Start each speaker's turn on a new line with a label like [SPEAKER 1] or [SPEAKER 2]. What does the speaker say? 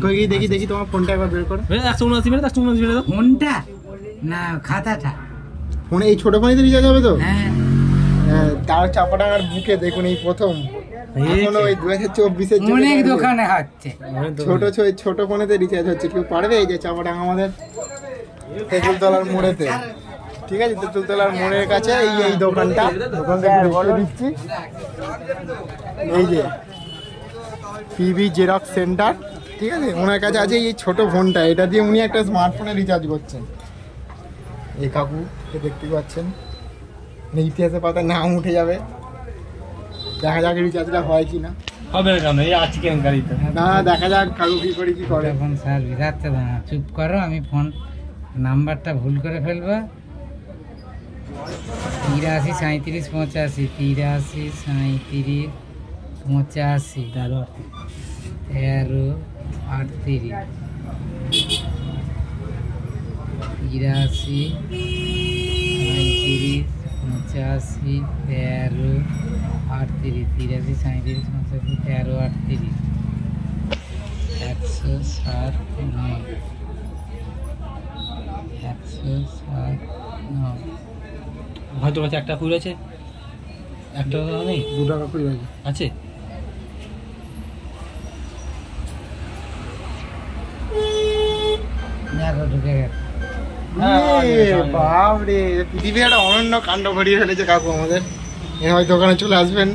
[SPEAKER 1] কই দেখি দেখি তোমার ফোনটা একবার বের করো।
[SPEAKER 2] 179 মিনিট 179 মিনিট
[SPEAKER 3] ফোনটা না খাতাটা
[SPEAKER 1] ফোনে এই ছোট ফোনেতে রিচার্জ হবে তো?
[SPEAKER 3] হ্যাঁ
[SPEAKER 1] তার চাপাডাঙ্গার বুকে দেখুন এই প্রথম এখনো ওই 2024-এর
[SPEAKER 3] অনেক দোকানে হচ্ছে
[SPEAKER 1] ছোট ফোনেতে রিচার্জ হচ্ছে। কেউ পারবে? এই যে চাপাডাঙ্গা আমাদের তেঁতুলতলার মোড়েতে, ঠিক আছে, তেঁতুলতলার মোড়ের কাছে এই দোকানটা বলে দিচ্ছি। এই যে পিবি জেরক্স সেন্টার, ঠিক আছে, ওনার কাছে আছে এই ছোট ফোনটা, এটা দিয়ে উনি একটা স্মার্টফোনে রিচার্জ করছেন। এই কাকুকে দেখতে পাচ্ছেন, ইতিহাসে পাতায় নাম উঠে যাবে। দেখা যাক রিচার্জটা হয় কি না।
[SPEAKER 2] হবে না কেন, এই আছে কেন গাড়িতে
[SPEAKER 1] না, দেখা যাক কাকু কি করে কি করে।
[SPEAKER 3] ফোন স্যার বিরাতে না, চুপ করো, আমি ফোন নাম্বারটা ভুল করে ফেলবো। 83 37 85 83 37 85 13 38 83 83 85 13 38 83 37 85 13 38 107 9 107 9
[SPEAKER 2] হয়তো কাছে একটা কুড়ি আছে, একটা নেই,
[SPEAKER 1] 2 টাকা করে
[SPEAKER 2] আছে।
[SPEAKER 3] দেখো ঢুকে গেছে।
[SPEAKER 1] বাপরে, পৃথিবী একটা অনন্য কাণ্ড ঘটিয়ে ফেলেছে কাকু আমাদের। এ হয় দোকানে চলে আসবেন।